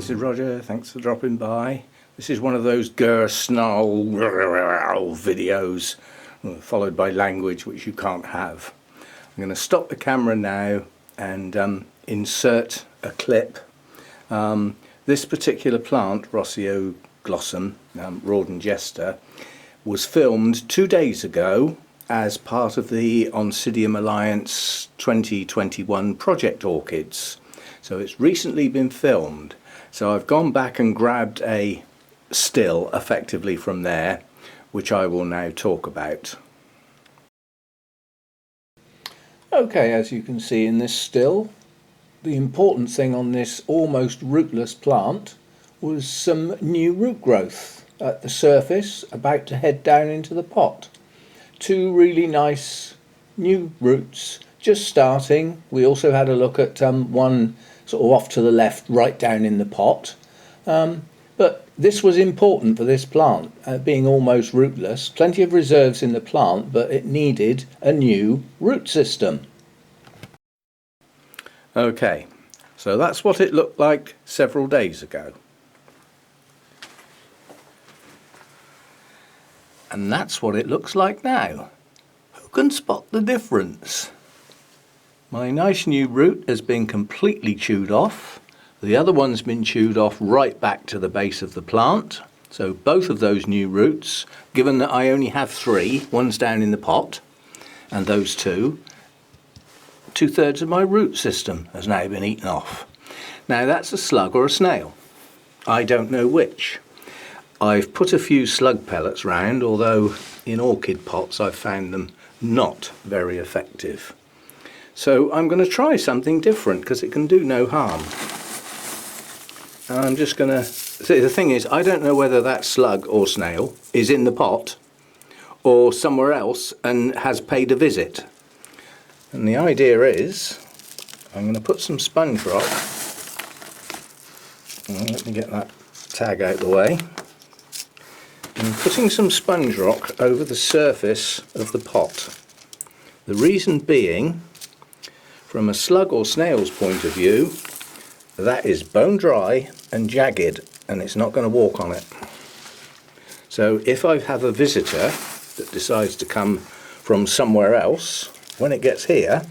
this is Roger, thanks for dropping by. This is one of those grr snarl videos followed by language which you can't have. I'm going to stop the camera now and insert a clip. This particular plant, Rossio glossum, Rawdon Jester, was filmed 2 days ago as part of the Oncidium Alliance 2021 Project Orchids. So it's recently been filmed. So I've gone back and grabbed a still effectively from there, which I will now talk about. Okay, as you can see in this still, the important thing on this almost rootless plant was some new root growth at the surface, about to head down into the pot. Two really nice new roots just starting. We also had a look at one sort of off to the left, right down in the pot. But this was important for this plant, being almost rootless. Plenty of reserves in the plant, but it needed a new root system. Okay, so that's what it looked like several days ago. And that's what it looks like now. Who can spot the difference? My nice new root has been completely chewed off. The other one's been chewed off right back to the base of the plant. So both of those new roots, given that I only have three, one's down in the pot, and those two-thirds of my root system has now been eaten off. Now that's a slug or a snail. I don't know which. I've put a few slug pellets round, although in orchid pots I've found them not very effective. So I'm going to try something different because it can do no harm. And I'm just going to see, the thing is, I don't know whether that slug or snail is in the pot or somewhere else and has paid a visit. And the idea is, I'm going to put some sponge rock. Let me get that tag out of the way. I'm putting some sponge rock over the surface of the pot. The reason being, from a slug or snail's point of view, that is bone dry and jagged, and it's not going to walk on it. So if I have a visitor that decides to come from somewhere else, when it gets here,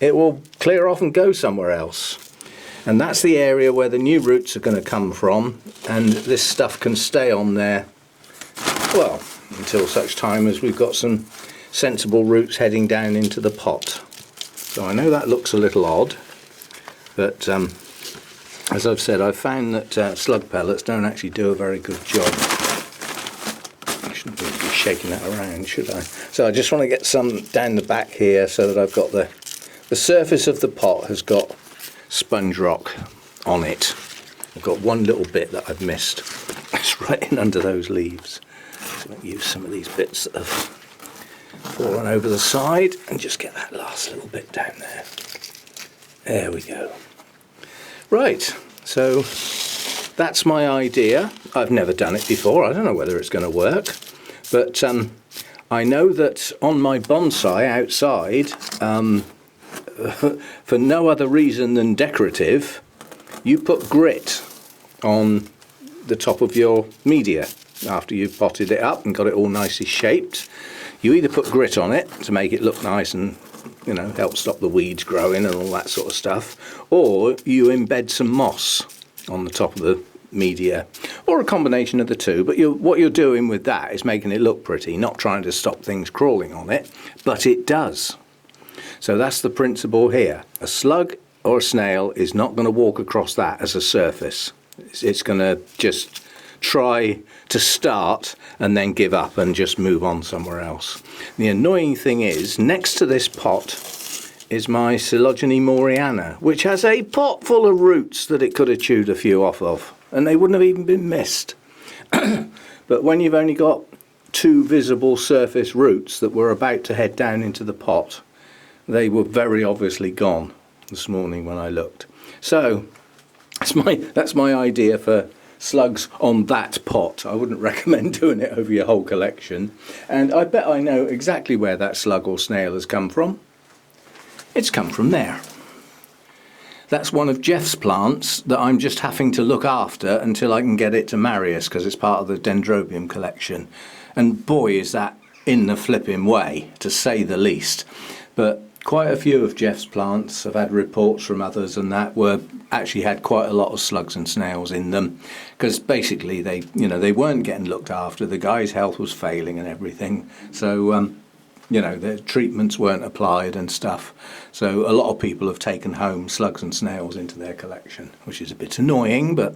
it will clear off and go somewhere else. And that's the area where the new roots are going to come from, and this stuff can stay on there, well, until such time as we've got some sensible roots heading down into the pot. So I know that looks a little odd, but as I've said, I've found that slug pellets don't actually do a very good job. I shouldn't really be shaking that around, should I? So I just want to get some down the back here so that I've got the surface of the pot has got sponge rock on it. I've got one little bit that I've missed. It's right in under those leaves. So I'll use some of these bits that have fallen over the side and just get that last little bit down there. There we go. Right, so that's my idea. I've never done it before. I don't know whether it's going to work, but I know that on my bonsai outside, for no other reason than decorative, you put grit on the top of your media after you've potted it up and got it all nicely shaped. You either put grit on it to make it look nice and, you know, help stop the weeds growing and all that sort of stuff, or you embed some moss on the top of the media, or a combination of the two. But what you're doing with that is making it look pretty, not trying to stop things crawling on it, but it does. So that's the principle here. A slug or a snail is not going to walk across that as a surface. It's going to just try to start and then give up and just move on somewhere else. The annoying thing is, next to this pot is my Coelogene Moriana, which has a pot full of roots that it could have chewed a few off of, and they wouldn't have even been missed. But when you've only got two visible surface roots that were about to head down into the pot, they were very obviously gone this morning when I looked. So that's my idea for slugs on that pot. I wouldn't recommend doing it over your whole collection. And I bet I know exactly where that slug or snail has come from. It's come from there. that's one of Jeff's plants that I'm just having to look after until I can get it to Marius, because it's part of the Dendrobium collection. And boy, is that in the flipping way, to say the least. But quite a few of Jeff's plants, I've had reports from others and that, were actually had quite a lot of slugs and snails in them, because basically they weren't getting looked after. The guy's health was failing and everything, so the treatments weren't applied and stuff. So a lot of people have taken home slugs and snails into their collection, which is a bit annoying, but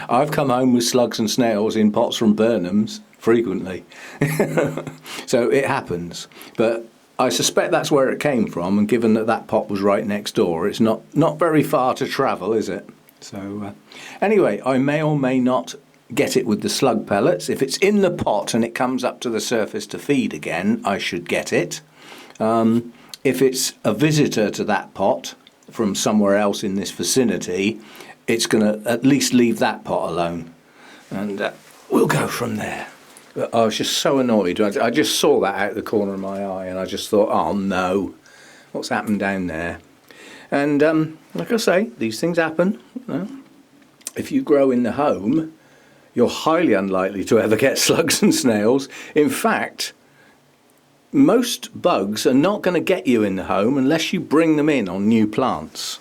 I've come home with slugs and snails in pots from Burnham's frequently. So it happens, but I suspect that's where it came from, and given that that pot was right next door, it's not very far to travel, is it? So anyway, I may or may not get it with the slug pellets. If it's in the pot and it comes up to the surface to feed again, I should get it. If it's a visitor to that pot from somewhere else in this vicinity, it's going to at least leave that pot alone, and we'll go from there. But I was just so annoyed. I just saw that out of the corner of my eye, and I just thought, oh no, what's happened down there? And like I say, these things happen. If you grow in the home, you're highly unlikely to ever get slugs and snails. In fact, most bugs are not going to get you in the home unless you bring them in on new plants,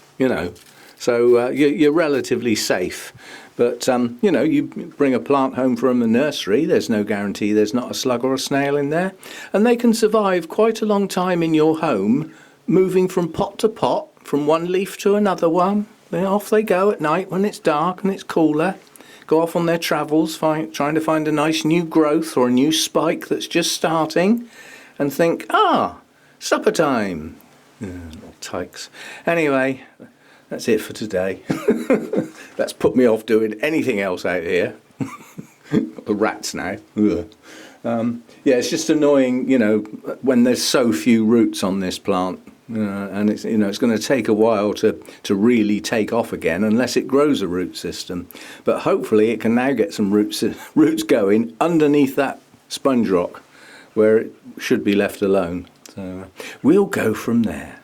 So you're relatively safe. But, you bring a plant home from the nursery, there's no guarantee there's not a slug or a snail in there. And they can survive quite a long time in your home, moving from pot to pot, from one leaf to another one. Then off they go at night when it's dark and it's cooler. Go off on their travels, trying to find a nice new growth or a new spike that's just starting, and think, supper time. Little tykes. Anyway, that's it for today. That's put me off doing anything else out here. The rats now. It's just annoying, when there's so few roots on this plant. And it's it's going to take a while to really take off again unless it grows a root system. But hopefully it can now get some roots going underneath that sponge rock where it should be left alone. So we'll go from there.